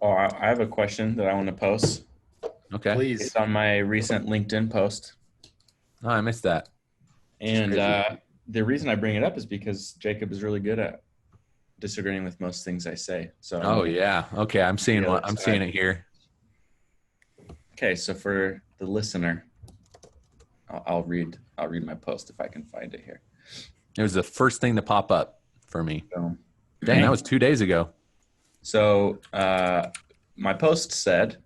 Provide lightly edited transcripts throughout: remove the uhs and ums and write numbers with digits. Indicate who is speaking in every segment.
Speaker 1: Oh, I have a question that I want to post
Speaker 2: Okay.
Speaker 1: based on my recent LinkedIn post.
Speaker 2: Oh, I missed that. It's
Speaker 1: And
Speaker 2: crazy.
Speaker 1: the reason I bring it up is because Jacob is really good at disagreeing with most things I say. So I
Speaker 2: Oh
Speaker 1: want to
Speaker 2: yeah. Okay. I'm
Speaker 1: see the
Speaker 2: seeing
Speaker 1: other
Speaker 2: I'm seeing
Speaker 1: side.
Speaker 2: it here.
Speaker 1: Okay, so for the listener, I'll read my post if I can find it here.
Speaker 2: It was the first thing to pop up for me.
Speaker 1: So,
Speaker 2: Dang, that was 2 days ago.
Speaker 1: so my post said,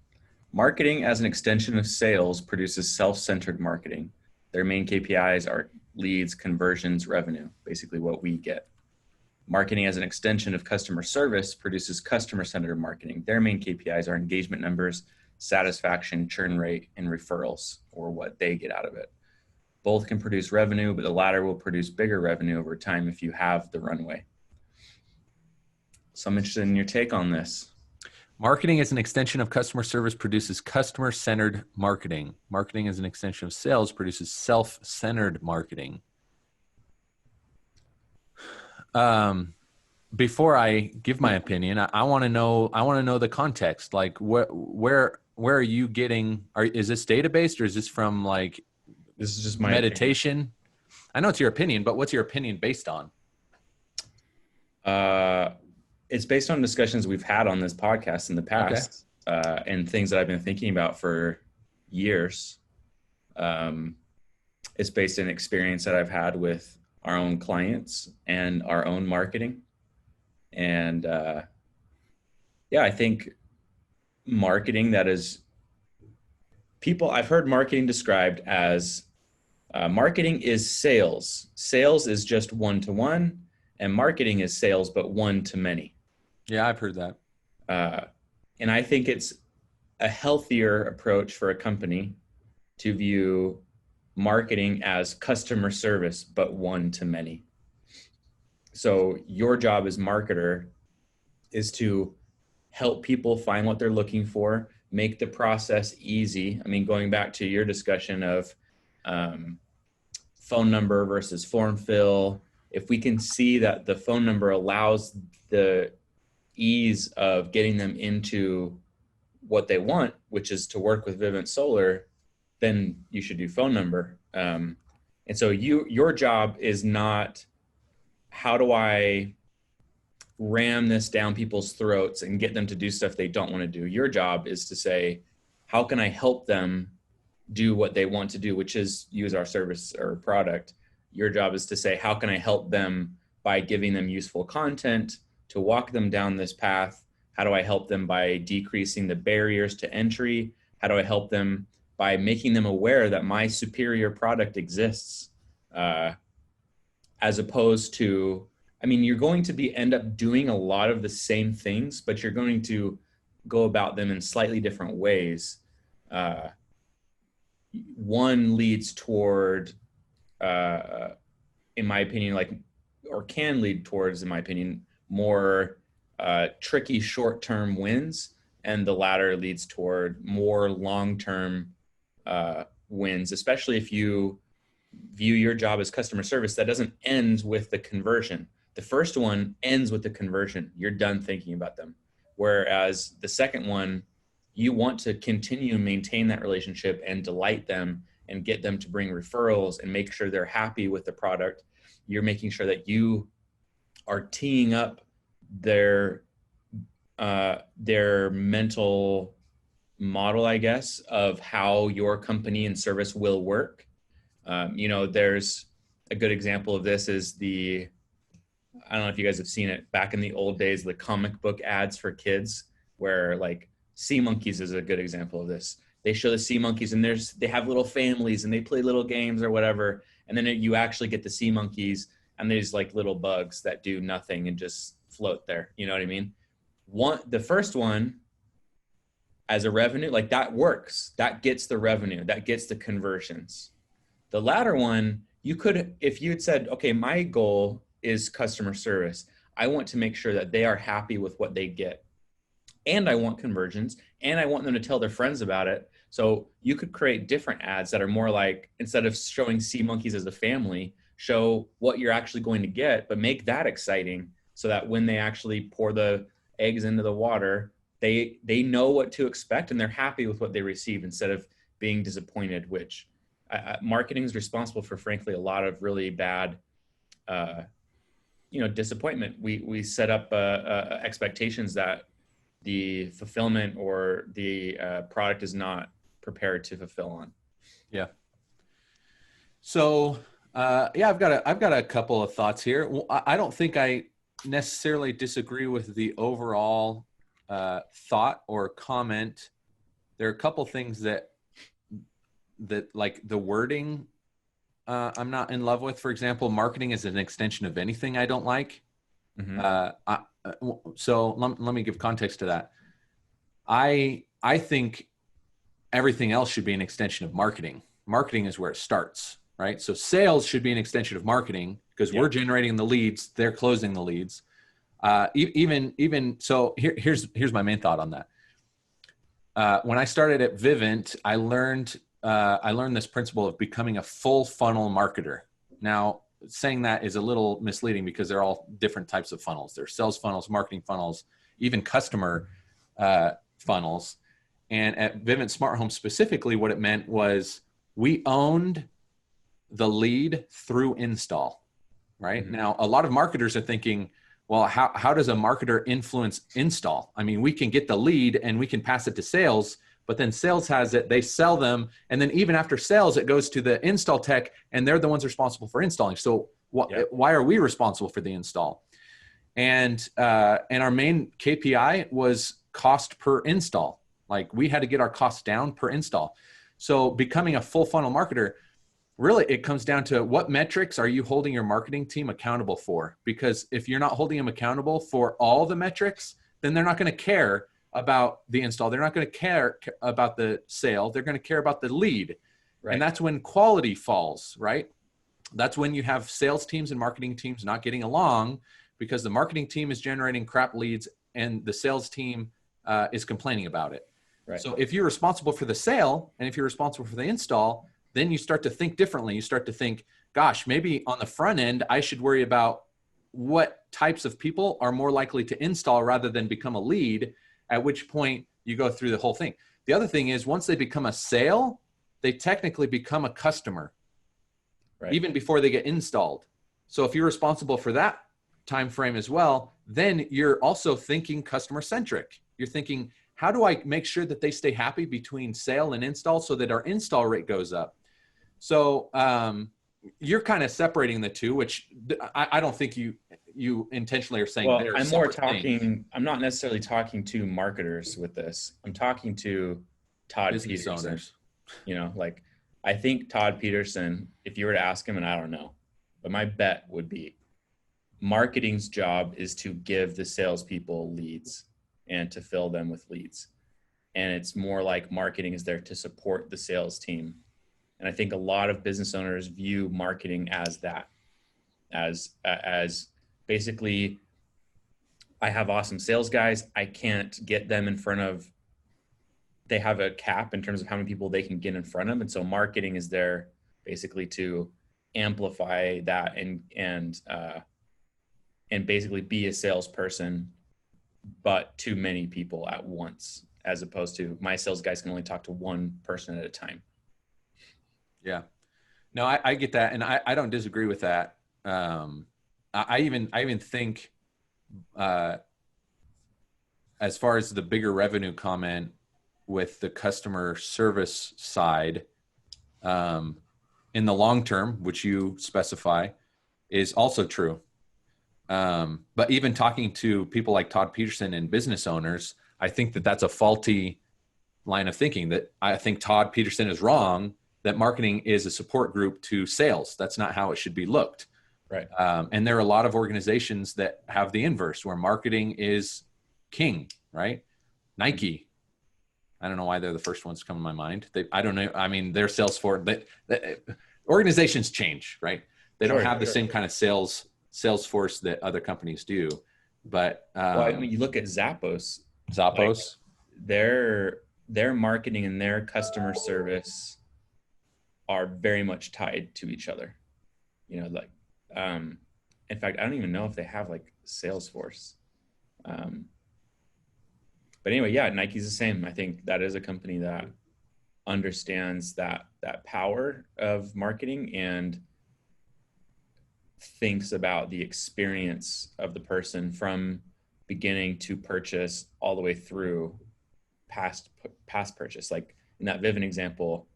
Speaker 1: marketing as an extension of sales produces self-centered marketing. Their main KPIs are leads, conversions, revenue, basically what we get. Marketing as an extension of customer service produces customer-centered marketing. Their main KPIs are engagement numbers, satisfaction, churn rate, and referrals, or what they get out of it. Both can produce revenue, but the latter will produce bigger revenue over time if you have the runway. So I'm interested in your take on this.
Speaker 2: Marketing as an extension of customer service produces customer-centered marketing. Marketing as an extension of sales produces self-centered marketing. Um, Before I give my opinion, I want to know. I want to know the context. Like, where are you getting? Is this database or is this from like
Speaker 1: This is just my opinion.
Speaker 2: meditation? I know it's your opinion, but what's your opinion based on?
Speaker 1: Uh, it's based on discussions we've had on this podcast in the
Speaker 2: Okay.
Speaker 1: past, and things that I've been thinking about for years. Um, it's based in experience that I've had with our own clients and our own marketing. And yeah, I think marketing that is people, I've heard marketing described as marketing is sales. Sales is just one to one, and marketing is sales, but one to many.
Speaker 2: Yeah, I've heard that.
Speaker 1: Uh, and I think it's a healthier approach for a company to view marketing as customer service, but one to many. So your job as marketer is to help people find what they're looking for, make the process easy. I mean, going back to your discussion of um, phone number versus form fill, if we can see that the phone number allows the ease of getting them into what they want, which is to work with Vivint Solar, then you should do phone number. And so your job is not how do I ram this down people's throats and get them to do stuff they don't want to do. Your job is to say, how can I help them do what they want to do, which is use our service or product. Your job is to say, how can I help them by giving them useful content to walk them down this path? How do I help them by decreasing the barriers to entry? How do I help them by making them aware that my superior product exists? As opposed to, I mean, you're going to be end up doing a lot of the same things, but you're going to go about them in slightly different ways. Uh, One leads toward, uh, in my opinion, like, or can lead towards, in my opinion, more tricky short-term wins, and the latter leads toward more long-term wins, especially if you view your job as customer service that doesn't end with the conversion. The first one ends with the conversion. You're done thinking about them. Whereas the second one, you want to continue to maintain that relationship and delight them and get them to bring referrals and make sure they're happy with the product. You're making sure that you are teeing up their mental model, I guess, of how your company and service will work. There's a good example of this is I don't know if you guys have seen it back in the old days, the comic book ads for kids, where like Sea Monkeys is a good example of this. They show the sea monkeys and they have little families and they play little games or whatever. And then you actually get the sea monkeys and there's like little bugs that do nothing and just float there. You know what I mean? The first one as a revenue, like that works. That gets the revenue, that gets the conversions. The latter one, you could, if you had said, okay, my goal is customer service. I want to make sure that they are happy with what they get. And I want conversions and I want them to tell their friends about it. So you could create different ads that are more like, instead of showing sea monkeys as a family, show what you're actually going to get, but make that exciting so that when they actually pour the eggs into the water, they know what to expect and they're happy with what they receive instead of being disappointed, which marketing is responsible for, frankly, a lot of really bad disappointment. We set up expectations that the fulfillment or the product is not prepared to fulfill on.
Speaker 2: Yeah. So I've got a couple of thoughts here. Well, I don't think I necessarily disagree with the overall thought or comment. There are a couple things that like the wording I'm not in love with. For example, marketing is an extension of anything I don't like. Mm-hmm. So let me give context to that. I think everything else should be an extension of marketing. Marketing is where it starts, right? So sales should be an extension of marketing because we're generating the leads, they're closing the leads. Even so, here's my main thought on that. When I started at Vivint, I learned this principle of becoming a full funnel marketer. Now, saying that is a little misleading because they're all different types of funnels. There's sales funnels, marketing funnels, even customer funnels. And at Vivint Smart Home specifically, what it meant was we owned the lead through install, right? Mm-hmm. Now, a lot of marketers are thinking, well, how does a marketer influence install? I mean, we can get the lead and we can pass it to sales, but then sales has it, they sell them. And then even after sales, it goes to the install tech and they're the ones responsible for installing. So why are we responsible for the install? And our main KPI was cost per install. Like we had to get our costs down per install. So becoming a full funnel marketer, really it comes down to what metrics are you holding your marketing team accountable for? Because if you're not holding them accountable for all the metrics, then they're not going to care about the install. They're not going to care about the sale. They're going to care about the lead. Right. And that's when quality falls, right? That's when you have sales teams and marketing teams not getting along because the marketing team is generating crap leads and the sales team is complaining about it. Right. So if you're responsible for the sale and if you're responsible for the install, then you start to think differently. You start to think, gosh, maybe on the front end, I should worry about what types of people are more likely to install rather than become a lead, at which point you go through the whole thing. The other thing is once they become a sale, they technically become a customer, right, even before they get installed. So if you're responsible for that time frame as well, then you're also thinking customer centric. You're thinking, how do I make sure that they stay happy between sale and install so that our install rate goes up? So you're kind of separating the two, which I don't think you intentionally are saying.
Speaker 1: Well, I'm more talking, things. I'm not necessarily talking to marketers with this. I'm talking to Todd
Speaker 2: Business
Speaker 1: Peterson.
Speaker 2: Owners.
Speaker 1: Like I think Todd Peterson, if you were to ask him, and I don't know, but my bet would be marketing's job is to give the salespeople leads and to fill them with leads. And it's more like marketing is there to support the sales team. And I think a lot of business owners view marketing as that, as basically, I have awesome sales guys. I can't get them in front of, they have a cap in terms of how many people they can get in front of. And so marketing is there basically to amplify that and basically be a salesperson, but to many people at once, as opposed to my sales guys can only talk to one person at a time.
Speaker 2: Yeah, no, I get that. And I don't disagree with that. I even think, as far as the bigger revenue comment with the customer service side, in the long term, which you specify, is also true. But even talking to people like Todd Peterson and business owners, I think that that's a faulty line of thinking. That I think Todd Peterson is wrong, that marketing is a support group to sales. That's not how it should be looked.
Speaker 1: Right.
Speaker 2: And there are a lot of organizations that have the inverse, where marketing is king, right? Nike. I don't know why they're the first ones to come to my mind. I don't know. I mean, their sales force, organizations change, right? They don't have the same kind of sales force that other companies do. But
Speaker 1: well, I mean, you look at Zappos.
Speaker 2: Like
Speaker 1: their marketing and their customer service are very much tied to each other. In fact, I don't even know if they have like Salesforce. But anyway, yeah, Nike's the same. I think that is a company that understands that power of marketing and thinks about the experience of the person from beginning to purchase all the way through past purchase. Like in that Vivint example,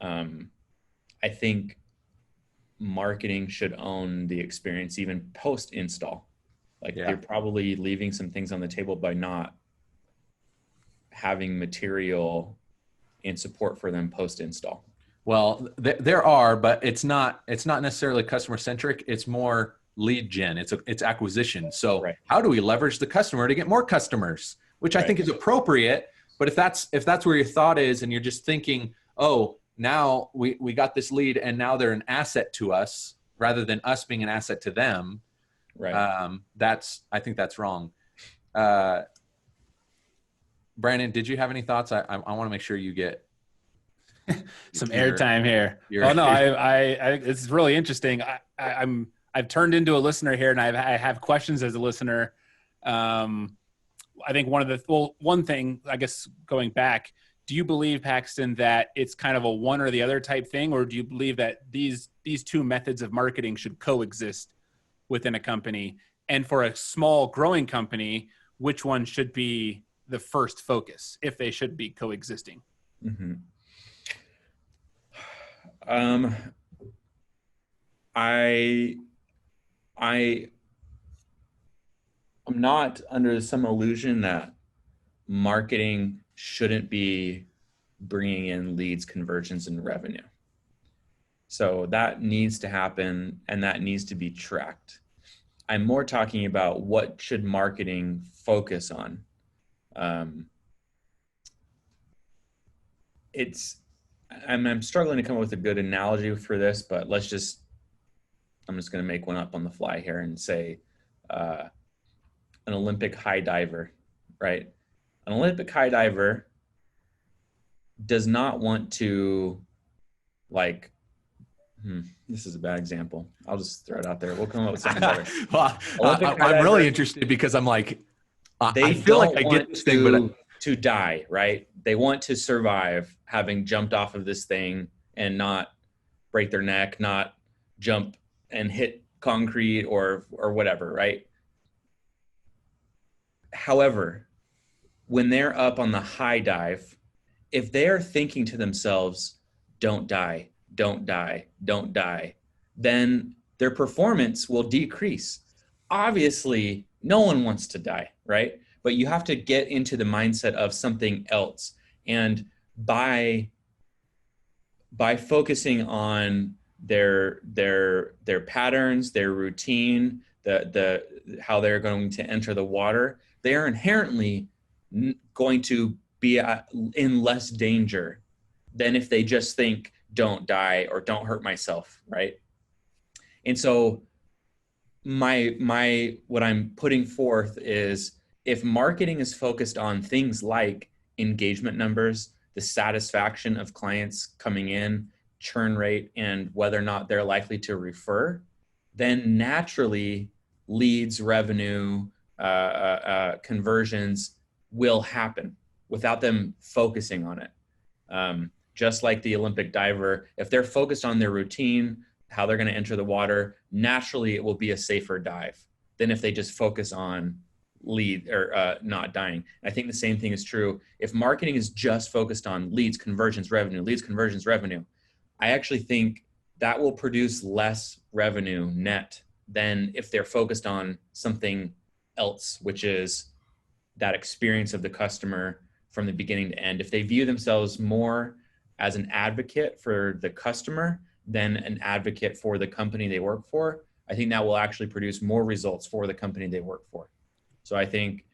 Speaker 1: I think marketing should own the experience even post install. Like they're probably leaving some things on the table by not having material and support for them post install.
Speaker 2: Well, there are, but it's not necessarily customer centric. It's more lead gen. It's acquisition. So how do we leverage the customer to get more customers, which I think is appropriate. But if that's where your thought is, and you're just thinking, oh, now we got this lead and now they're an asset to us rather than us being an asset to them. Right. I think that's wrong. Brandon, did you have any thoughts? I want to make sure you get
Speaker 3: some airtime here. Oh no, it's really interesting. I've turned into a listener here, and I have questions as a listener. I think one thing, I guess, going back, do you believe, Paxton, that it's kind of a one or the other type thing, or do you believe that these two methods of marketing should coexist within a company? And for a small growing company, which one should be the first focus if they should be coexisting?
Speaker 1: Mm-hmm. I'm not under some illusion that marketing shouldn't be bringing in leads, conversions, and revenue. So that needs to happen, and that needs to be tracked. I'm more talking about what should marketing focus on. I'm struggling to come up with a good analogy for this, but I'm just going to make one up on the fly here and say an Olympic high diver, right? An Olympic high diver does not want to, this is a bad example. I'll just throw it out there. We'll come up with something better.
Speaker 2: Well, I'm really interested because I'm like, I feel like I get this thing, but
Speaker 1: to die, right? They want to survive having jumped off of this thing and not break their neck, not jump and hit concrete or whatever, right? However, when they're up on the high dive, if they're thinking to themselves, don't die, don't die, don't die, then their performance will decrease. Obviously, no one wants to die, right? But you have to get into the mindset of something else. And by focusing on their patterns, their routine, the how they're going to enter the water, they are inherently going to be in less danger than if they just think, don't die or don't hurt myself, right? And so what I'm putting forth is, if marketing is focused on things like engagement numbers, the satisfaction of clients coming in, churn rate, and whether or not they're likely to refer, then naturally leads, revenue, conversions will happen without them focusing on it. Just like the Olympic diver, if they're focused on their routine, how they're going to enter the water, naturally it will be a safer dive than if they just focus on lead or not dying. I think the same thing is true. If marketing is just focused on leads, conversions, revenue, leads, conversions, revenue, I actually think that will produce less revenue net than if they're focused on something else, which is that experience of the customer from the beginning to end. If they view themselves more as an advocate for the customer than an advocate for the company they work for, I think that will actually produce more results for the company they work for. So I think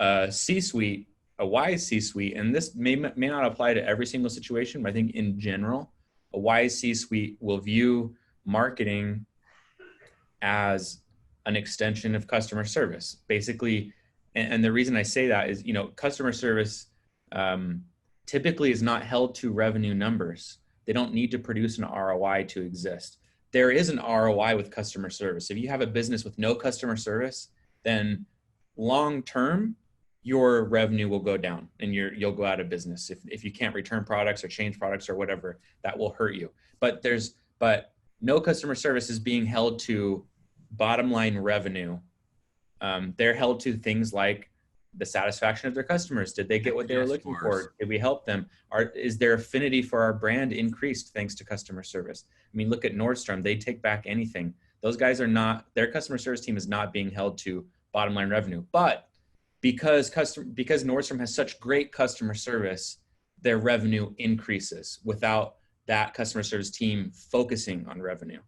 Speaker 1: a C-suite, a wise C-suite, and this may not apply to every single situation, but I think in general, a wise C-suite will view marketing as an extension of customer service. Basically, and the reason I say that is, customer service typically is not held to revenue numbers. They don't need to produce an ROI to exist. There is an ROI with customer service. If you have a business with no customer service, then long term, your revenue will go down and you'll go out of business. If you can't return products or change products or whatever, that will hurt you. But no customer service is being held to bottom line revenue. They're held to things like the satisfaction of their customers. Did they get what they were looking for? Did we help them? Is their affinity for our brand increased thanks to customer service? I mean, look at Nordstrom. They take back anything. Those guys are not, their customer service team is not being held to bottom line revenue. But because Nordstrom has such great customer service, their revenue increases without that customer service team focusing on revenue.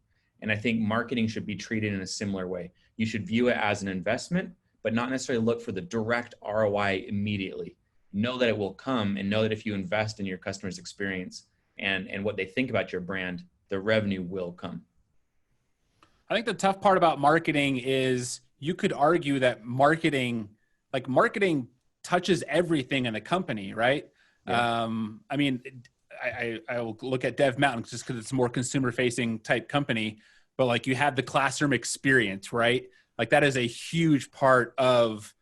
Speaker 1: And I think marketing should be treated in a similar way. You should view it as an investment, but not necessarily look for the direct ROI immediately. Know that it will come, and know that if you invest in your customer's experience and what they think about your brand, the revenue will come.
Speaker 3: I think the tough part about marketing is you could argue that marketing touches everything in a company, right? Yeah. I mean, I will look at Dev Mountain just because it's a more consumer facing type company, but like you have the classroom experience, right? Like that is a huge part of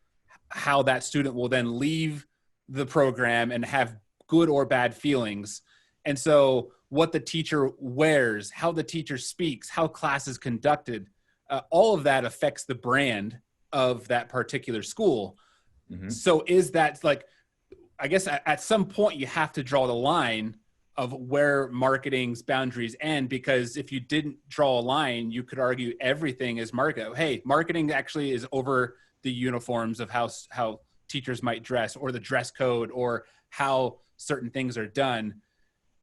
Speaker 3: how that student will then leave the program and have good or bad feelings. And so what the teacher wears, how the teacher speaks, how class is conducted, all of that affects the brand of that particular school. Mm-hmm. So is that like, I guess at some point you have to draw the line of where marketing's boundaries end, because if you didn't draw a line, you could argue everything is market. Hey, marketing actually is over the uniforms of how teachers might dress, or the dress code, or how certain things are done.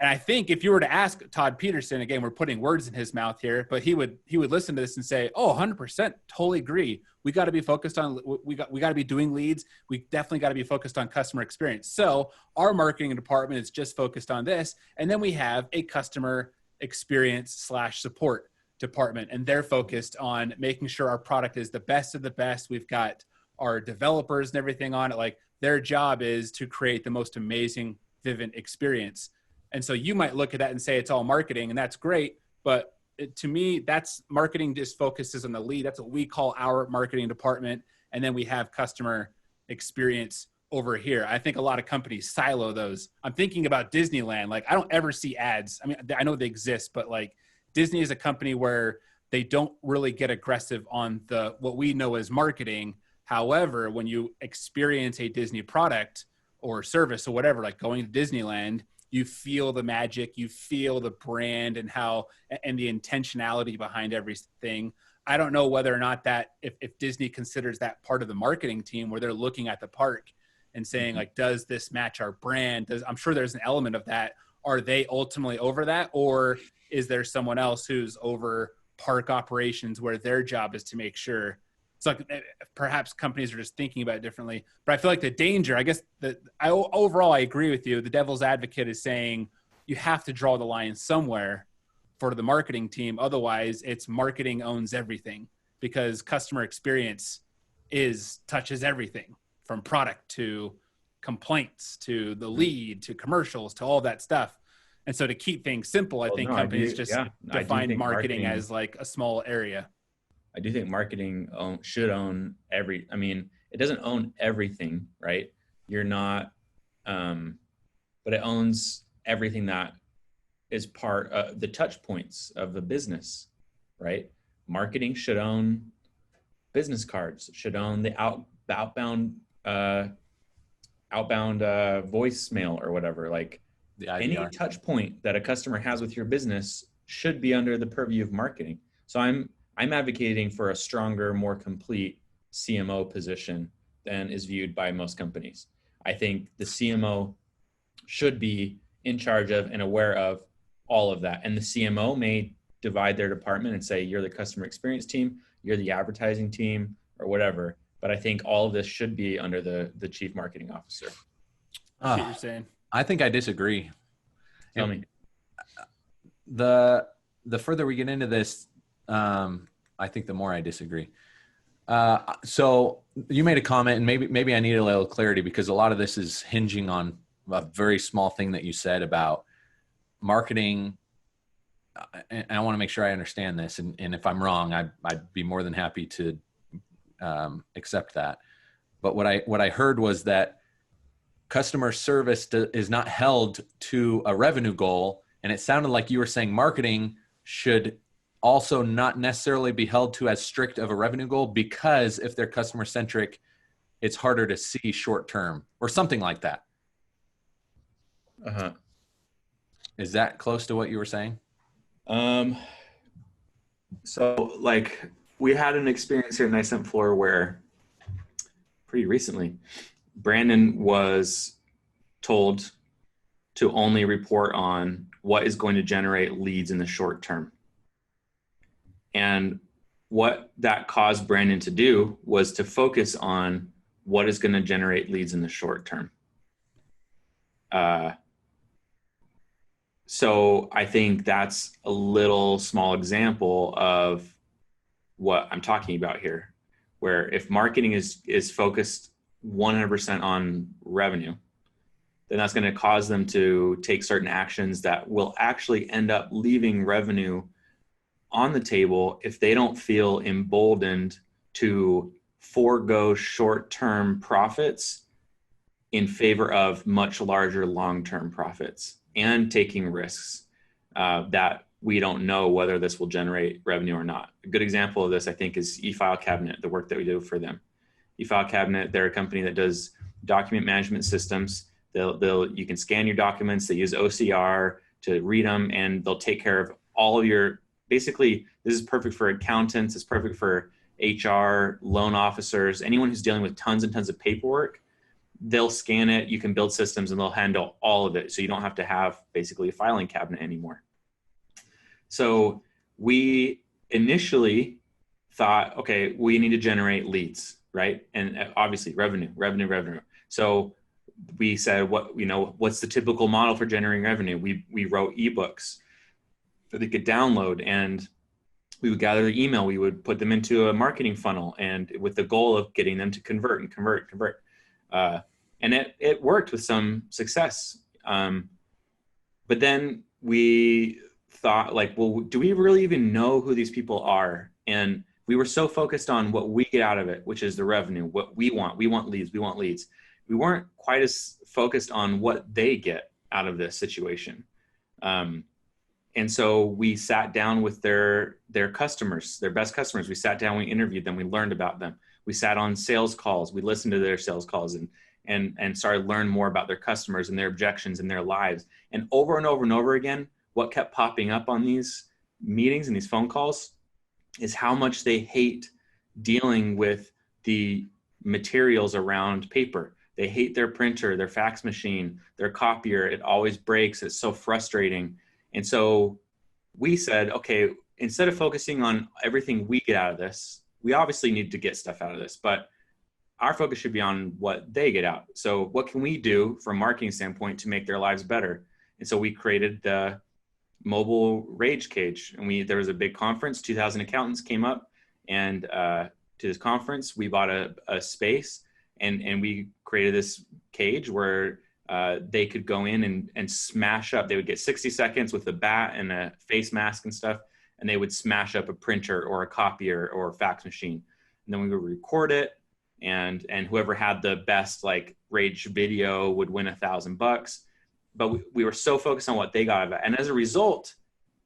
Speaker 3: And I think if you were to ask Todd Peterson, again, we're putting words in his mouth here, but he would listen to this and say, oh, 100%, totally agree. We got to be focused on, we got to be doing leads. We definitely got to be focused on customer experience. So our marketing department is just focused on this. And then we have a customer experience / support department, and they're focused on making sure our product is the best of the best. We've got our developers and everything on it. Like their job is to create the most amazing Vivint experience. And so you might look at that and say it's all marketing, and that's great. But to me, that's marketing just focuses on the lead. That's what we call our marketing department. And then we have customer experience over here. I think a lot of companies silo those. I'm thinking about Disneyland. Like I don't ever see ads. I mean, I know they exist, but like Disney is a company where they don't really get aggressive on what we know as marketing. However, when you experience a Disney product or service or whatever, like going to Disneyland, you feel the magic, you feel the brand and the intentionality behind everything. I don't know whether or not that, if Disney considers that part of the marketing team, where they're looking at the park and saying like, does this match our brand? I'm sure there's an element of that. Are they ultimately over that? Or is there someone else who's over park operations where their job is to make sure? It's like perhaps companies are just thinking about it differently. But I feel like the danger, I guess, overall I agree with you. The devil's advocate is saying you have to draw the line somewhere for the marketing team. Otherwise, it's marketing owns everything, because customer experience touches everything from product to complaints to the lead to commercials to all that stuff. And so to keep things simple, I think companies define marketing as like a small area.
Speaker 1: I do think marketing should own it doesn't own everything, right? You're not, but it owns everything that is part of the touch points of the business, right? Marketing should own business cards, should own the outbound voicemail or whatever. Like any touch point that a customer has with your business should be under the purview of marketing. So I'm advocating for a stronger, more complete CMO position than is viewed by most companies. I think the CMO should be in charge of and aware of all of that. And the CMO may divide their department and say, you're the customer experience team, you're the advertising team, or whatever. But I think all of this should be under the chief marketing officer.
Speaker 3: I see what you're saying.
Speaker 2: I think I disagree.
Speaker 1: Tell me.
Speaker 2: The further we get into this, I think the more I disagree. So you made a comment, and maybe I need a little clarity, because a lot of this is hinging on a very small thing that you said about marketing. And I want to make sure I understand this. And if I'm wrong, I'd be more than happy to accept that. But what I heard was that customer service is not held to a revenue goal. And it sounded like you were saying marketing should also not necessarily be held to as strict of a revenue goal, because if they're customer centric, it's harder to see short term or something like that.
Speaker 1: Uh-huh.
Speaker 2: Is that close to what you were saying?
Speaker 1: So like we had an experience here at Nicent Floor where pretty recently, Brandon was told to only report on what is going to generate leads in the short term. And what that caused Brandon to do was to focus on what is going to generate leads in the short term. So I think that's a little small example of what I'm talking about here, where if marketing is focused 100% on revenue, then that's going to cause them to take certain actions that will actually end up leaving revenue on the table if they don't feel emboldened to forego short-term profits in favor of much larger long-term profits and taking risks that we don't know whether this will generate revenue or not. A good example of this, I think, is eFile Cabinet, the work that we do for them. eFile Cabinet, they're a company that does document management systems. You can scan your documents. They use OCR to read them, and they'll take care of all of your, basically, this is perfect for accountants. It's perfect for HR, loan officers, anyone who's dealing with tons and tons of paperwork. They'll scan it. You can build systems and they'll handle all of it. So you don't have to have basically a filing cabinet anymore. So we initially thought, okay, we need to generate leads, right? And obviously revenue. So we said, what's the typical model for generating revenue? We wrote ebooks that they could download, and we would gather the email. We would put them into a marketing funnel, and with the goal of getting them to convert. And it worked with some success. But then we thought, like, well, do we really even know who these people are? And we were so focused on what we get out of it, which is the revenue, what we want. We want leads. We weren't quite as focused on what they get out of this situation. And so we sat down with their customers, their best customers. We sat down, we interviewed them, we learned about them. We sat on sales calls, we listened to their sales calls and started to learn more about their customers and their objections and their lives. And over and over again, what kept popping up on these meetings and these phone calls is how much they hate dealing with the materials around paper. They hate their printer, their fax machine, their copier. It always breaks. It's so frustrating. And so we said, okay, instead of focusing on everything we get out of this, we obviously need to get stuff out of this, but our focus should be on what they get out. So what can we do from a marketing standpoint to make their lives better? And so we created the mobile Rage Cage. And there was a big conference, 2,000 accountants came up, and to this conference, we bought a space and we created this cage where they could go in and smash up. They would get 60 seconds with a bat and a face mask and stuff, and they would smash up a printer or a copier or a fax machine. And then we would record it, and whoever had the best like Rage video would win $1,000. But we were so focused on what they got out of it. And as a result,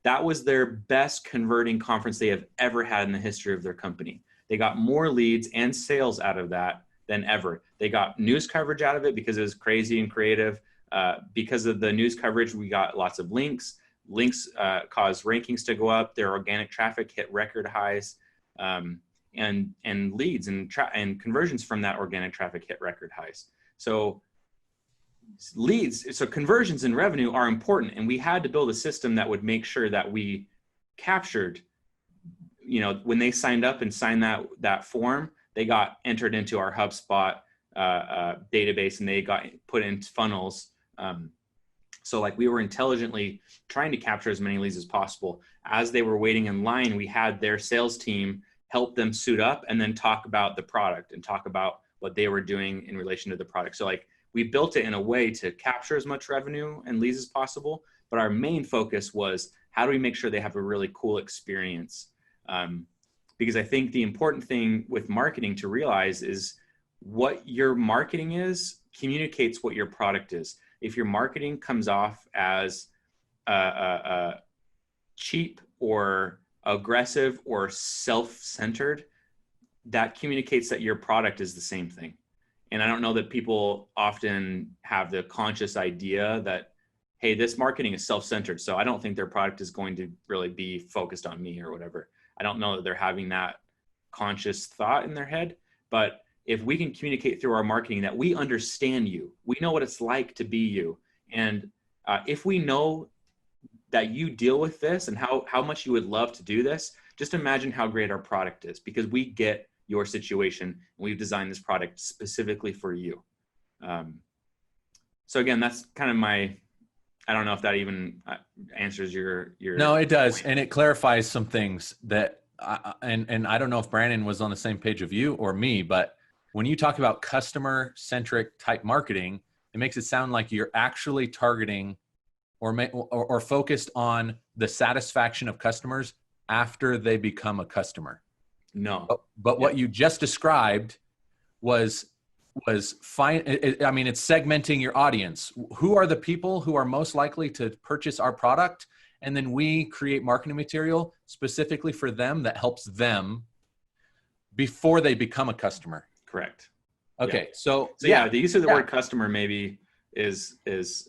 Speaker 1: that was their best converting conference they have ever had in the history of their company. They got more leads and sales out of that than ever. They got news coverage out of it because it was crazy and creative. Because of the news coverage, we got lots of links. Links caused rankings to go up. Their organic traffic hit record highs, and leads and conversions from that organic traffic hit record highs. So conversions and revenue are important, and we had to build a system that would make sure that we captured, when they signed up and signed that form, they got entered into our HubSpot database, and they got put into funnels. So like we were intelligently trying to capture as many leads as possible. As they were waiting in line, we had their sales team help them suit up and then talk about the product and talk about what they were doing in relation to the product. So like we built it in a way to capture as much revenue and leads as possible, but our main focus was how do we make sure they have a really cool experience? Because I think the important thing with marketing to realize is what your marketing is communicates what your product is. If your marketing comes off as cheap or aggressive or self-centered, that communicates that your product is the same thing. And I don't know that people often have the conscious idea that, hey, this marketing is self-centered, so I don't think their product is going to really be focused on me or whatever. I don't know that they're having that conscious thought in their head. But if we can communicate through our marketing that we understand you, we know what it's like to be you. And if we know that you deal with this and how much you would love to do this, just imagine how great our product is, because we get your situation and we've designed this product specifically for you. So again, that's kind of I don't know if that even answers your.
Speaker 2: No, it does. And it clarifies some things that, and I don't know if Brandon was on the same page of you or me, but when you talk about customer centric type marketing, it makes it sound like you're actually targeting or focused on the satisfaction of customers after they become a customer.
Speaker 1: No.
Speaker 2: But what you just described was fine. I mean, it's segmenting your audience. Who are the people who are most likely to purchase our product? And then we create marketing material specifically for them that helps them before they become a customer.
Speaker 1: Correct.
Speaker 2: Okay.
Speaker 1: Yeah.
Speaker 2: So
Speaker 1: yeah, the use of the word customer maybe is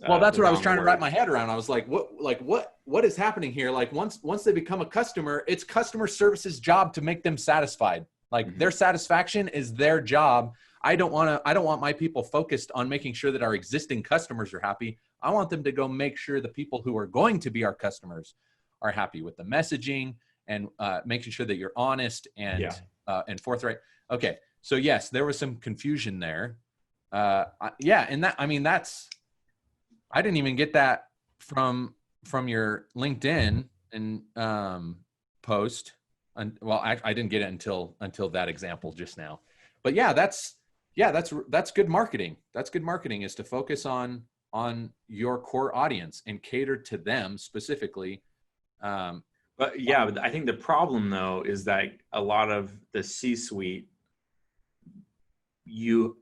Speaker 2: well, that's what I was trying to wrap my head around. I was like, what is happening here? Like once they become a customer, it's customer service's job to make them satisfied. Like their satisfaction is their job. I don't want my people focused on making sure that our existing customers are happy. I want them to go make sure the people who are going to be our customers are happy with the messaging and making sure that you're honest and forthright. Okay. So yes, there was some confusion there. And that, I mean, I didn't even get that from your LinkedIn and post. And well, I didn't get it until that example just now. But that's good marketing. That's good marketing, is to focus on your core audience and cater to them specifically.
Speaker 1: But I think the problem though is that a lot of the C-suite, you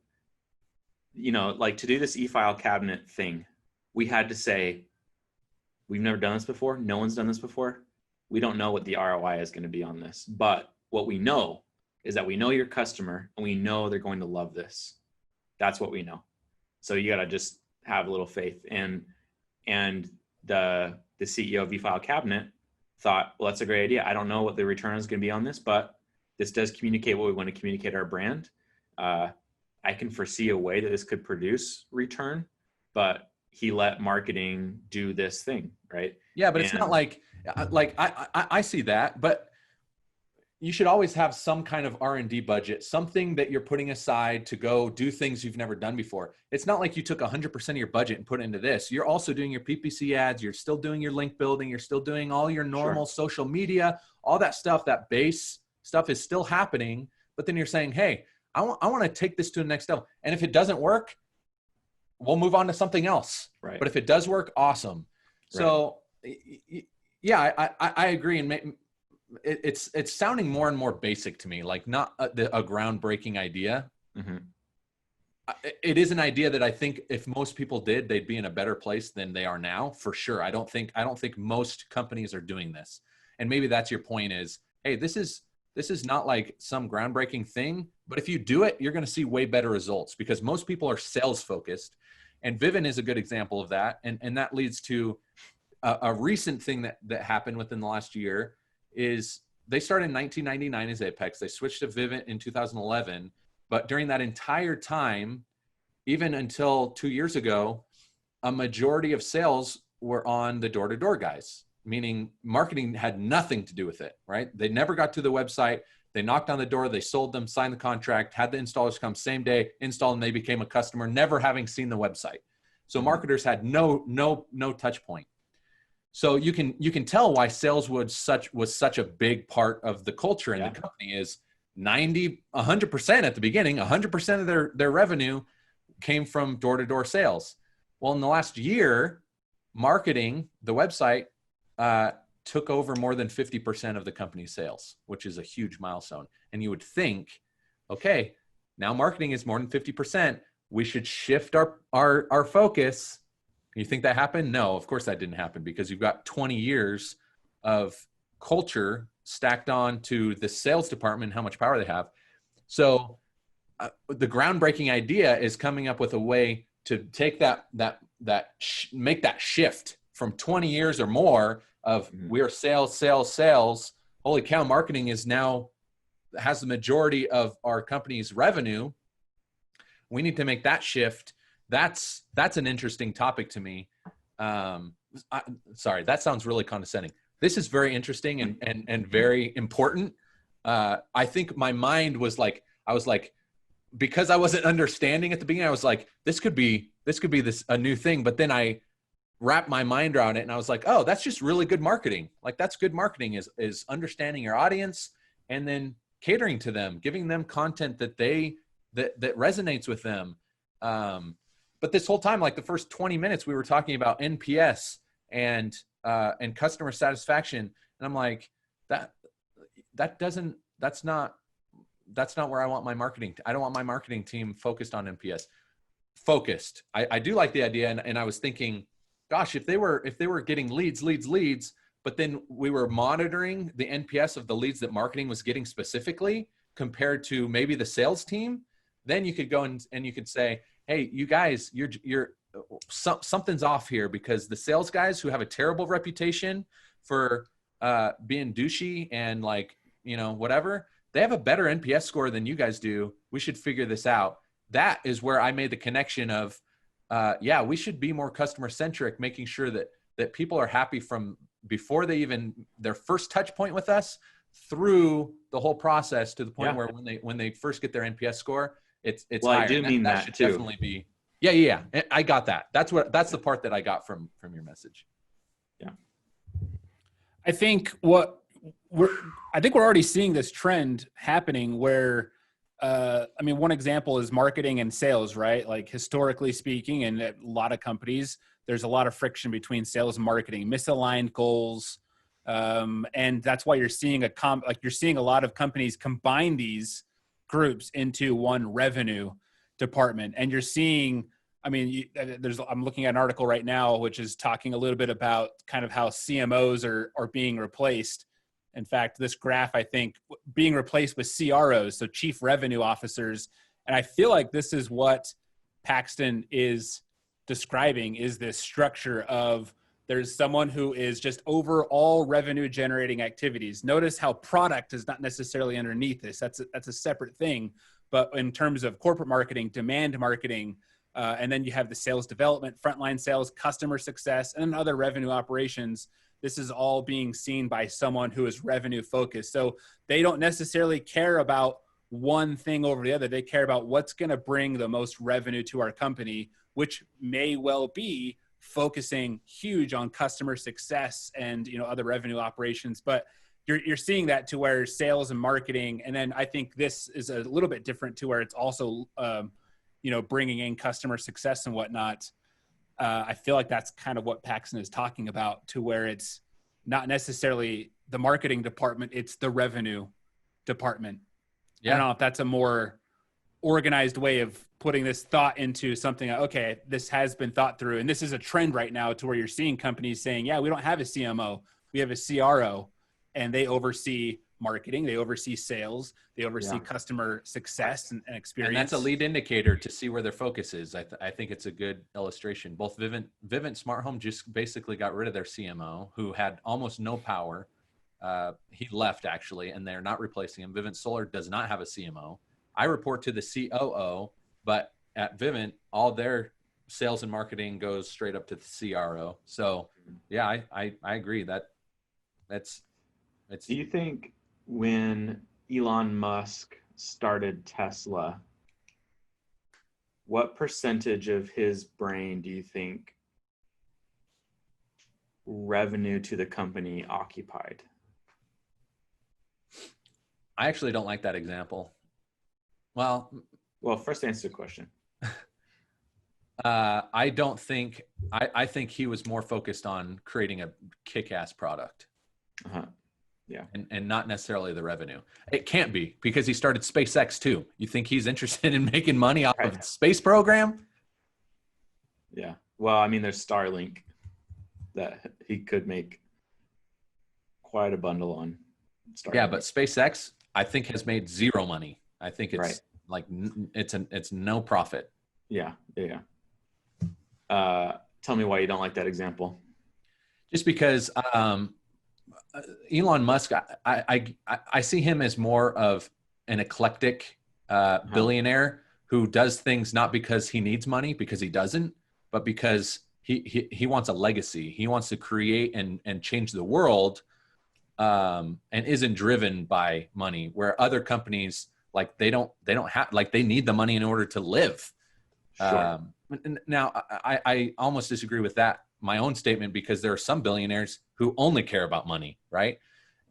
Speaker 1: know, like to do this e-file cabinet thing, we had to say, we've never done this before. No one's done this before. We don't know what the ROI is going to be on this. But what we know is that we know your customer and we know they're going to love this. That's what we know. So you got to just have a little faith. And the CEO of e-file cabinet thought, well, that's a great idea. I don't know what the return is going to be on this, but this does communicate what we want to communicate our brand. I can foresee a way that this could produce return, but he let marketing do this thing, right?
Speaker 2: Yeah, but it's not like I see that, but you should always have some kind of R&D budget, something that you're putting aside to go do things you've never done before. It's not like you took 100% of your budget and put it into this. You're also doing your PPC ads. You're still doing your link building. You're still doing all your normal social media, all that stuff. That base stuff is still happening. But then you're saying, hey, I want to take this to the next level. And if it doesn't work, we'll move on to something else. Right. But if it does work, awesome. Right. So yeah, I agree. And it's sounding more and more basic to me, like not a groundbreaking idea. Mm-hmm. It is an idea that I think if most people did, they'd be in a better place than they are now, for sure. I don't think most companies are doing this. And maybe that's your point is, hey, this is not like some groundbreaking thing, but if you do it, you're going to see way better results because most people are sales focused. And Vivint is a good example of that. And that leads to a recent thing that happened within the last year is they started in 1999 as Apex. They switched to Vivint in 2011. But during that entire time, even until 2 years ago, a majority of sales were on the door-to-door guys, meaning marketing had nothing to do with it, right? They never got to the website. They knocked on the door, they sold them, signed the contract, had the installers come same day, install, and they became a customer, never having seen the website. So marketers had no touch point. So you can tell why sales was such a big part of the culture in the company is 100% at the beginning, 100% of their revenue came from door-to-door sales. Well, in the last year, marketing, the website, took over more than 50% of the company's sales, which is a huge milestone. And you would think, okay, Now marketing is more than 50%. We should shift our focus. You think that happened? No, of course that didn't happen, because you've got 20 years of culture stacked on to the sales department, how much power they have. So the groundbreaking idea is coming up with a way to take make that shift from 20 years or more of we are sales. Holy cow, marketing is now has the majority of our company's revenue. We need to make that shift. That's an interesting topic to me. Sorry, that sounds really condescending. This is very interesting and very important. I think my mind was like, I was like, because I wasn't understanding at the beginning, I was like, this could be a new thing. But then I wrapped my mind around it and I was like, oh, that's just really good marketing. Like, that's good marketing is understanding your audience and then catering to them, giving them content that resonates with them. But this whole time, like the first 20 minutes, we were talking about NPS and customer satisfaction. And I'm like, that's not where I want my marketing. I don't want my marketing team focused on NPS. Focused. I do like the idea. And I was thinking, gosh, if they were getting leads, but then we were monitoring the NPS of the leads that marketing was getting specifically compared to maybe the sales team, then you could go and you could say, hey, you guys, something's off here, because the sales guys who have a terrible reputation for being douchey and like, whatever, they have a better NPS score than you guys do. We should figure this out. That is where I made the connection of, we should be more customer centric, making sure that people are happy from before their first touch point with us through the whole process to the point where when they first get their NPS score, it's
Speaker 1: well,
Speaker 2: higher.
Speaker 1: I do mean that
Speaker 2: should
Speaker 1: too.
Speaker 2: Definitely be. Yeah. I got that. That's the part that I got from your message.
Speaker 1: Yeah.
Speaker 3: I think we're already seeing this trend happening where, one example is marketing and sales, right? Like historically speaking, and at a lot of companies, there's a lot of friction between sales and marketing, misaligned goals. And that's why you're seeing a lot of companies combine these groups into one revenue department. And you're seeing, I'm looking at an article right now, which is talking a little bit about kind of how CMOs are being replaced. In fact, this graph, I think, being replaced with CROs, so chief revenue officers. And I feel like this is what Paxton is describing, is this structure of there's someone who is just over all revenue generating activities. Notice how product is not necessarily underneath this. That's a separate thing. But in terms of corporate marketing, demand marketing, and then you have the sales development, frontline sales, customer success, and then other revenue operations. This is all being seen by someone who is revenue focused. So they don't necessarily care about one thing over the other. They care about what's going to bring the most revenue to our company, which may well be focusing huge on customer success and other revenue operations. But you're seeing that to where sales and marketing, and then I think this is a little bit different to where it's also bringing in customer success and whatnot. I feel like that's kind of what Paxton is talking about, to where it's not necessarily the marketing department, it's the revenue department. Yeah. I don't know if that's a more organized way of putting this thought into something. Okay, this has been thought through. And this is a trend right now to where you're seeing companies saying, we don't have a CMO, we have a CRO, and they oversee marketing, they oversee sales, they oversee customer success and experience.
Speaker 2: And that's a lead indicator to see where their focus is. I think it's a good illustration. Both Vivint Smart Home just basically got rid of their CMO, who had almost no power. He left actually, and they're not replacing him. Vivint Solar does not have a CMO. I report to the COO, but at Vivint, all their sales and marketing goes straight up to the CRO. So I agree that's.
Speaker 1: Do you think when Elon Musk started Tesla, what percentage of his brain do you think revenue to the company occupied?
Speaker 2: I actually don't like that example. Well,
Speaker 1: first answer the question.
Speaker 2: I don't think, I think he was more focused on creating a kick-ass product.
Speaker 1: Uh-huh. Yeah.
Speaker 2: and not necessarily the revenue. It can't be, because he started SpaceX too. You think he's interested in making money off of
Speaker 1: Right.
Speaker 2: space program?
Speaker 1: Yeah. Well, I mean, there's Starlink that he could make quite a bundle on. Starlink.
Speaker 2: Yeah, but SpaceX, I think, has made zero money. I think it's
Speaker 1: Right.
Speaker 2: like it's no profit.
Speaker 1: Yeah. Yeah. Tell me why you don't like that example.
Speaker 2: Just because Elon Musk, I see him as more of an eclectic billionaire who does things not because he needs money, because he doesn't, but because he wants a legacy. He wants to create and change the world, and isn't driven by money. Where other companies, like they don't have, like, they need the money in order to live.
Speaker 1: Sure.
Speaker 2: Now, I almost disagree with that, my own statement, because there are some billionaires who only care about money, right?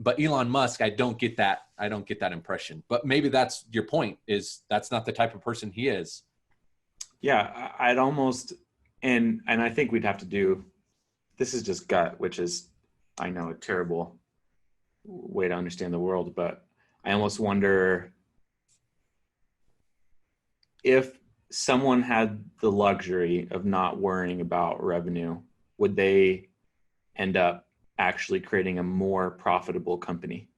Speaker 2: But Elon Musk, I don't get that impression. But maybe that's your point, is that's not the type of person he is.
Speaker 1: Yeah, I'd almost, and I think we'd have to do, this is just gut, which is, I know, a terrible way to understand the world, but I almost wonder if someone had the luxury of not worrying about revenue, would they end up actually creating a more profitable company?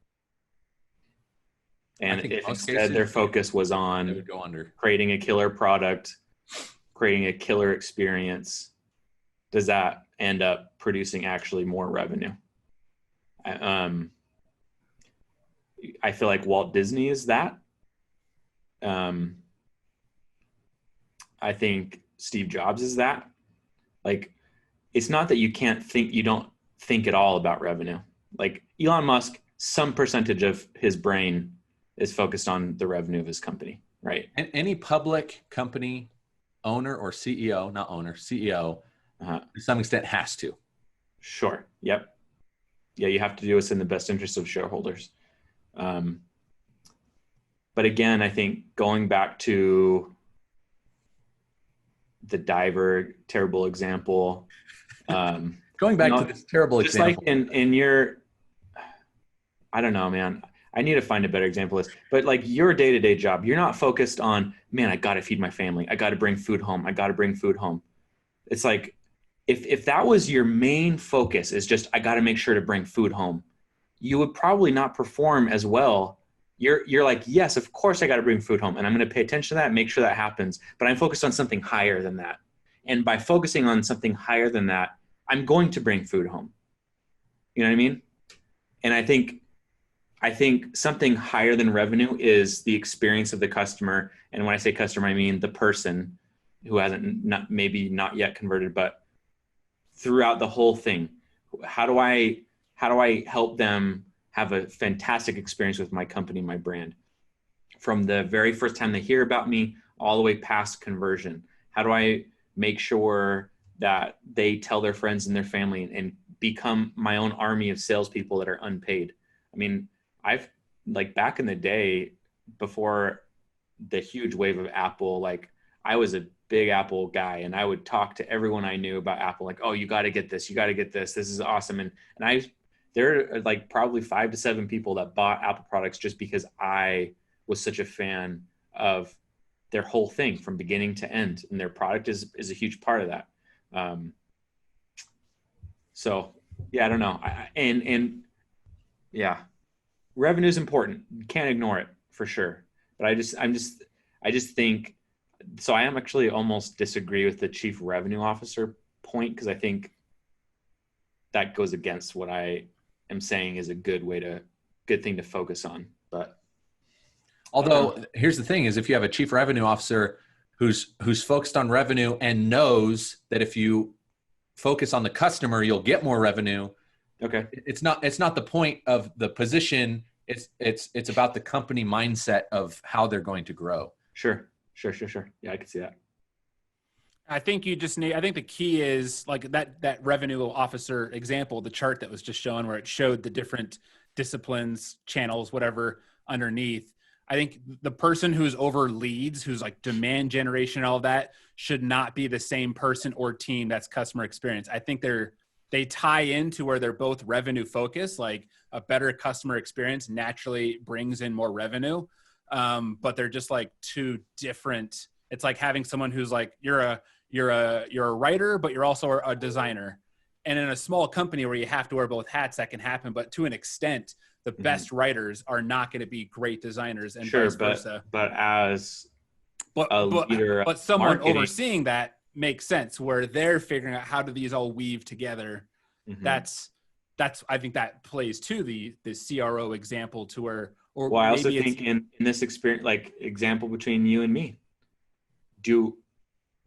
Speaker 1: And if instead their focus was
Speaker 2: They
Speaker 1: on
Speaker 2: would go under.
Speaker 1: creating a killer product, creating a killer experience, does that end up producing actually more revenue? I feel like Walt Disney is that. I think Steve Jobs is that. Like, it's not that you don't think at all about revenue. Like Elon Musk, some percentage of his brain is focused on the revenue of his company, right?
Speaker 2: And any public company owner or CEO, not owner, CEO, to some extent has to.
Speaker 1: Sure. Yep. Yeah, you have to do what's in the best interest of shareholders. But again, I think going back to the diver, terrible example.
Speaker 2: Going back to this terrible
Speaker 1: just
Speaker 2: example.
Speaker 1: like in your, I don't know, man. I need to find a better example of this. But like your day-to-day job, you're not focused on, man, I got to feed my family. I got to bring food home. It's like, if that was your main focus, is just, I got to make sure to bring food home, you would probably not perform as well. You're like, yes, of course I got to bring food home, and I'm going to pay attention to that and make sure that happens. But I'm focused on something higher than that. And by focusing on something higher than that, I'm going to bring food home. You know what I mean? And I think something higher than revenue is the experience of the customer. And when I say customer, I mean the person who maybe not yet converted, but throughout the whole thing. How do I help them have a fantastic experience with my company, my brand, from the very first time they hear about me all the way past conversion? How do I make sure that they tell their friends and their family and become my own army of salespeople that are unpaid? I mean, I've, like, back in the day, before the huge wave of Apple, like, I was a big Apple guy, and I would talk to everyone I knew about Apple, like, oh, you got to get this. You got to get this. This is awesome. And there are like probably 5 to 7 people that bought Apple products just because I was such a fan of their whole thing from beginning to end. And their product is a huge part of that. So yeah, I don't know. And yeah, revenue is important. You can't ignore it for sure. But I just think, so I am actually almost disagree with the chief revenue officer point, because I think that goes against what I am saying is a good thing to focus on. But
Speaker 2: although here's the thing, is if you have a chief revenue officer who's focused on revenue and knows that if you focus on the customer, you'll get more revenue.
Speaker 1: Okay.
Speaker 2: It's not the point of the position. It's about the company mindset of how they're going to grow.
Speaker 1: Sure. Yeah, I can see that.
Speaker 3: I think the key is like that revenue officer example, the chart that was just shown where it showed the different disciplines, channels, whatever underneath. I think the person who's over leads, who's like demand generation, all of that, should not be the same person or team that's customer experience. I think they're they tie into where they're both revenue focused. Like a better customer experience naturally brings in more revenue. But they're just like two different. It's like having someone who's like, you're a writer, but you're also a designer. And in a small company where you have to wear both hats, that can happen. But to an extent, the best writers are not going to be great designers, and vice versa.
Speaker 1: But as a leader,
Speaker 3: but someone
Speaker 1: marketing,
Speaker 3: overseeing that makes sense, where they're figuring out how do these all weave together. That's I think that plays to the CRO example to where. Or
Speaker 1: well, I also think in this experience, like example between you and me,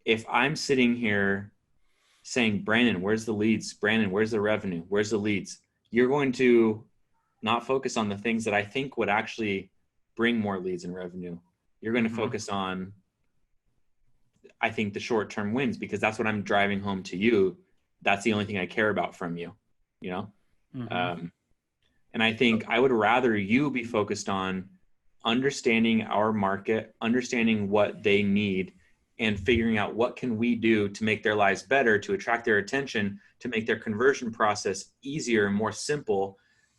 Speaker 1: if I'm sitting here saying, Brandon, where's the leads? Brandon, where's the revenue? Where's the leads? You're going to not focus on the things that I think would actually bring more leads and revenue. You're going to focus on, I think, the short-term wins, because that's what I'm driving home to you. That's the only thing I care about from you, you know? And I think I would rather you be focused on understanding our market, understanding what they need, and figuring out what can we do to make their lives better, to attract their attention, to make their conversion process easier and more simple.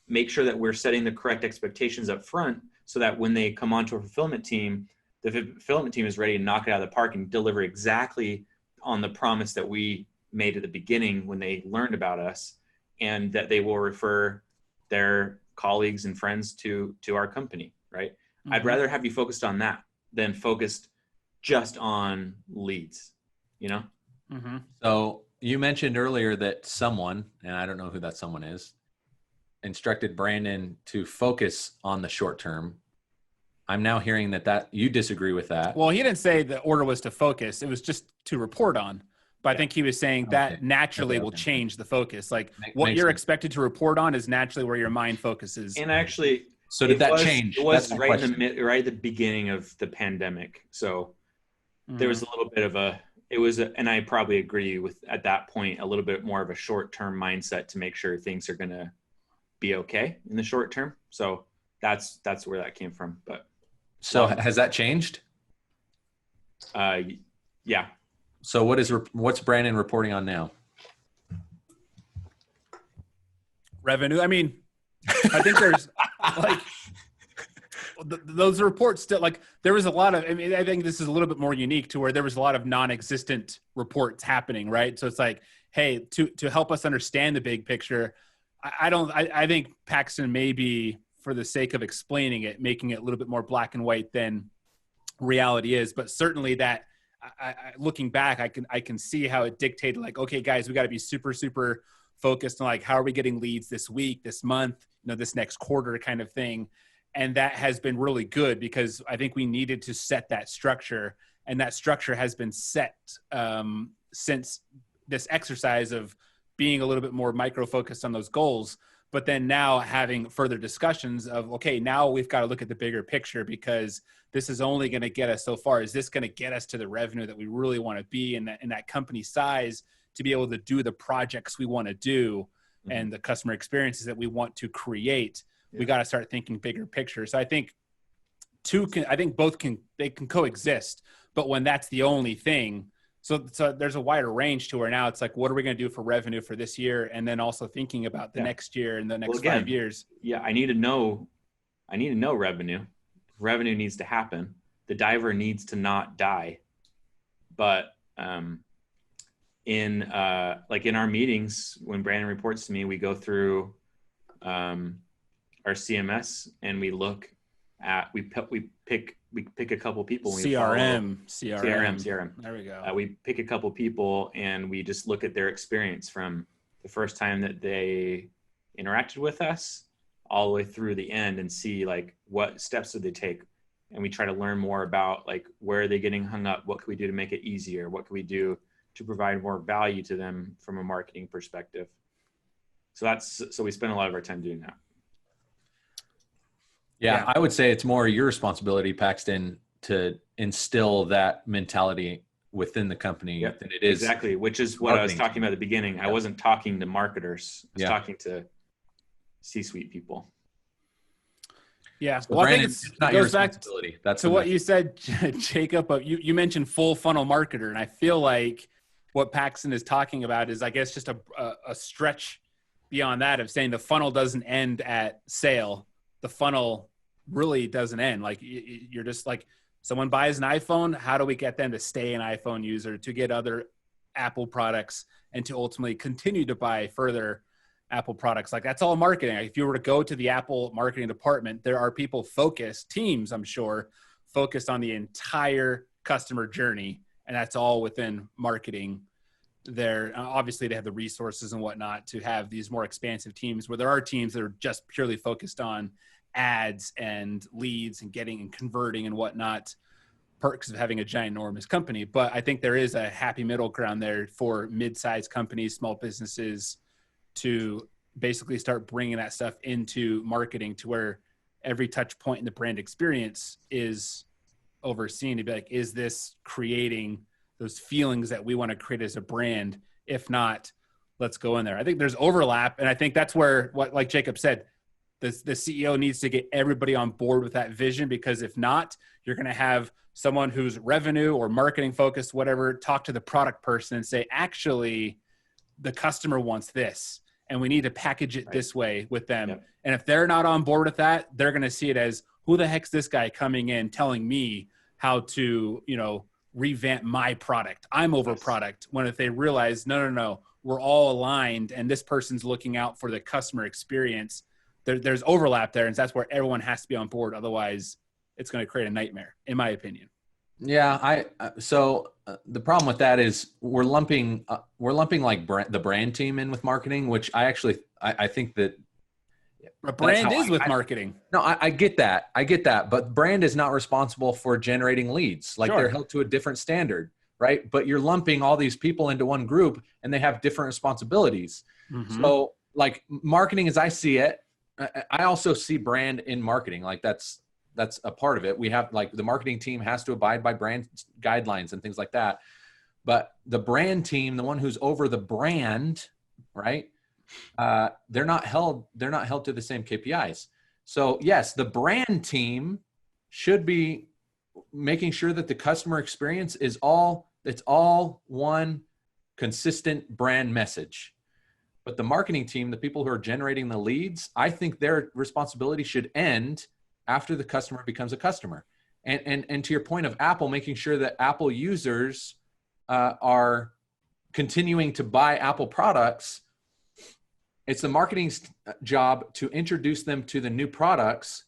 Speaker 1: Make sure that we're setting the correct expectations up front so that when they come onto a fulfillment team, the fulfillment team is ready to knock it out of the park and deliver exactly on the promise that we made at the beginning when they learned about us, and that they will refer their colleagues and friends to our company, right? I'd rather have you focused on that than focused just on leads, you know?
Speaker 2: So you mentioned earlier that someone, and I don't know who that someone is, instructed Brandon to focus on the short term. I'm now hearing that you disagree with that.
Speaker 3: Well, he didn't say the order was to focus. It was just to report on. But I think he was saying that naturally will change the focus. Like what you're expected to report on is naturally where your mind focuses.
Speaker 1: And actually,
Speaker 2: so did that change?
Speaker 1: It was right at the beginning of the pandemic. So there was a little bit of and I probably agree with, at that point, a little bit more of a short-term mindset to make sure things are going to be okay in the short term. So that's where that came from. But
Speaker 2: so has that changed?
Speaker 1: Yeah.
Speaker 2: So what's Brandon reporting on now?
Speaker 3: Revenue. I mean, I think there's like those reports still, like there was a lot of, I mean, I think this is a little bit more unique to where there was a lot of non-existent reports happening, right? So it's like, hey, to help us understand the big picture, I think Paxton may be, for the sake of explaining it, making it a little bit more black and white than reality is. But certainly that, looking back, I can see how it dictated, like, okay, guys, we got to be super, super focused on like, how are we getting leads this week, this month, this next quarter kind of thing. And that has been really good because I think we needed to set that structure, and that structure has been set since this exercise of being a little bit more micro-focused on those goals. But then now having further discussions of, okay, now we've got to look at the bigger picture, because this is only going to get us so far. Is this going to get us to the revenue that we really want to be in that company size to be able to do the projects we want to do and the customer experiences that we want to create? We got to start thinking bigger picture. So I think both can coexist, but when that's the only thing, so there's a wider range to where now it's like, what are we going to do for revenue for this year? And then also thinking about the next year and the next 5 years.
Speaker 1: Yeah. I need to know revenue. Revenue needs to happen. The diver needs to not die. But, in our meetings, when Brandon reports to me, we go through, our CMS and we look at, we pick a couple people.
Speaker 3: CRM.
Speaker 1: There we go. We pick a couple people and we just look at their experience from the first time that they interacted with us all the way through the end, and see like what steps did they take. And we try to learn more about like, where are they getting hung up? What can we do to make it easier? What can we do to provide more value to them from a marketing perspective? So we spend a lot of our time doing that.
Speaker 2: Yeah, I would say it's more your responsibility, Paxton, to instill that mentality within the company than it is.
Speaker 1: Exactly, which is what I was talking about at the beginning. I wasn't talking to marketers. I was talking to C-suite people.
Speaker 3: Yeah,
Speaker 2: so well, Brandon, I think it goes your responsibility. That's
Speaker 3: to what you said, Jacob. But you mentioned full funnel marketer, and I feel like what Paxton is talking about is, I guess, just a stretch beyond that of saying the funnel doesn't end at sale. The funnel really doesn't end. Like you're just like, someone buys an iPhone, how do we get them to stay an iPhone user, to get other Apple products, and to ultimately continue to buy further Apple products? Like, that's all marketing. If you were to go to the Apple marketing department, there are people focused, teams, I'm sure, focused on the entire customer journey. And that's all within marketing. There, obviously they have the resources and whatnot to have these more expansive teams, where there are teams that are just purely focused on ads and leads and getting and converting and whatnot, perks of having a giant enormous company. But I think there is a happy middle ground there for mid-sized companies, small businesses, to basically start bringing that stuff into marketing, to where every touch point in the brand experience is overseen, to be like, is this creating those feelings that we want to create as a brand? If not, let's go in there. I think there's overlap. And I think that's where, what, like Jacob said, the CEO needs to get everybody on board with that vision, because if not, you're going to have someone who's revenue or marketing focused, whatever, talk to the product person and say, actually, the customer wants this, and we need to package it this way with them. Yep. And if they're not on board with that, they're going to see it as, who the heck's this guy coming in telling me how to, revamp my product? I'm over product. When if they realize, no, we're all aligned, and this person's looking out for the customer experience, there's overlap there. And that's where everyone has to be on board. Otherwise, it's going to create a nightmare, in my opinion.
Speaker 2: Yeah. So the problem with that is we're lumping like the brand team in with marketing, which I think that
Speaker 3: a brand is with marketing.
Speaker 2: No, I get that. But brand is not responsible for generating leads. Like, they're held to a different standard, right? But you're lumping all these people into one group, and they have different responsibilities. Mm-hmm. So like marketing, as I see it, I also see brand in marketing. Like that's a part of it. We have, like, the marketing team has to abide by brand guidelines and things like that. But the brand team, the one who's over the brand, right? They're not held to the same KPIs. So yes, the brand team should be making sure that the customer experience it's all one consistent brand message. But the marketing team, the people who are generating the leads, I think their responsibility should end after the customer becomes a customer. And to your point of Apple, making sure that Apple users are continuing to buy Apple products, it's the marketing's job to introduce them to the new products.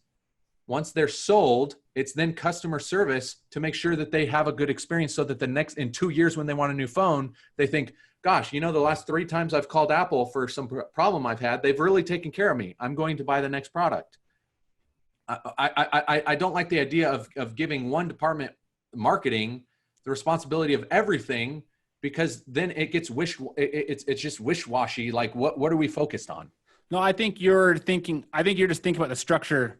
Speaker 2: Once they're sold, it's then customer service to make sure that they have a good experience, so that in 2 years when they want a new phone, they think, gosh, the last 3 times I've called Apple for some problem I've had, they've really taken care of me. I'm going to buy the next product. I don't like the idea of giving one department, marketing, the responsibility of everything, because then it gets it's just wish-washy. Like, what are we focused on?
Speaker 3: No, I think you're just thinking about the structure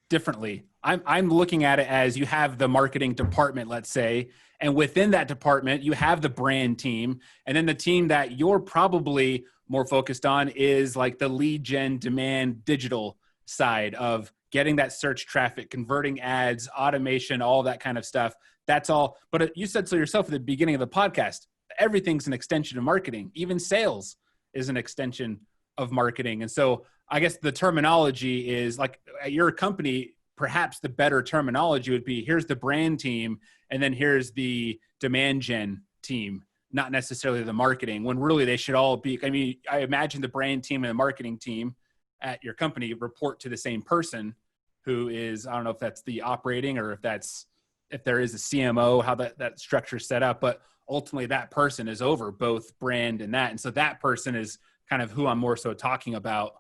Speaker 3: differently. I'm looking at it as, you have the marketing department, let's say, and within that department, you have the brand team. And then the team that you're probably more focused on is like the lead gen, demand, digital side of getting that search traffic, converting ads, automation, all that kind of stuff. That's all. But you said so yourself at the beginning of the podcast, everything's an extension of marketing. Even sales is an extension of marketing. And so I guess the terminology is, like, at your company, perhaps the better terminology would be, here's the brand team, and then here's the demand gen team, not necessarily the marketing, when really they should all be. I mean, I imagine the brand team and the marketing team at your company report to the same person, who is, I don't know if that's the operating, or if there is a CMO, how that structure is set up, but ultimately that person is over both brand and that. And so that person is kind of who I'm more so talking about.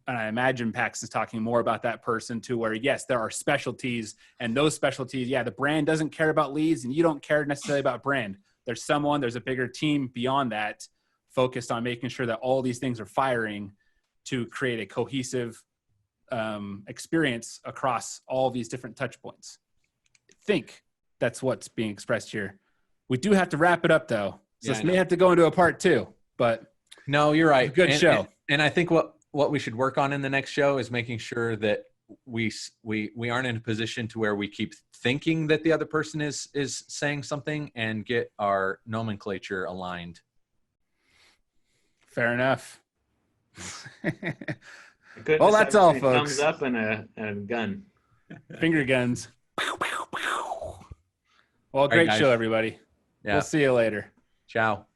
Speaker 3: And I imagine Pax is talking more about that person, to where, yes, there are specialties, and those specialties, the brand doesn't care about leads, and you don't care necessarily about brand. There's a bigger team beyond that, focused on making sure that all these things are firing to create a cohesive experience across all these different touch points. I think that's what's being expressed here. We do have to wrap it up, though. So this may have to go into a part 2, but
Speaker 2: no, you're right.
Speaker 3: Good show.
Speaker 2: And I think what we should work on in the next show is making sure that we aren't in a position to where we keep thinking that the other person is saying something and get our nomenclature aligned.
Speaker 3: Fair enough.
Speaker 4: Well,
Speaker 3: that's all, folks.
Speaker 4: Thumbs up and a gun.
Speaker 3: Finger guns. Well, great
Speaker 2: guys.
Speaker 3: show, everybody.
Speaker 2: Yeah.
Speaker 3: We'll see you later.
Speaker 2: Ciao.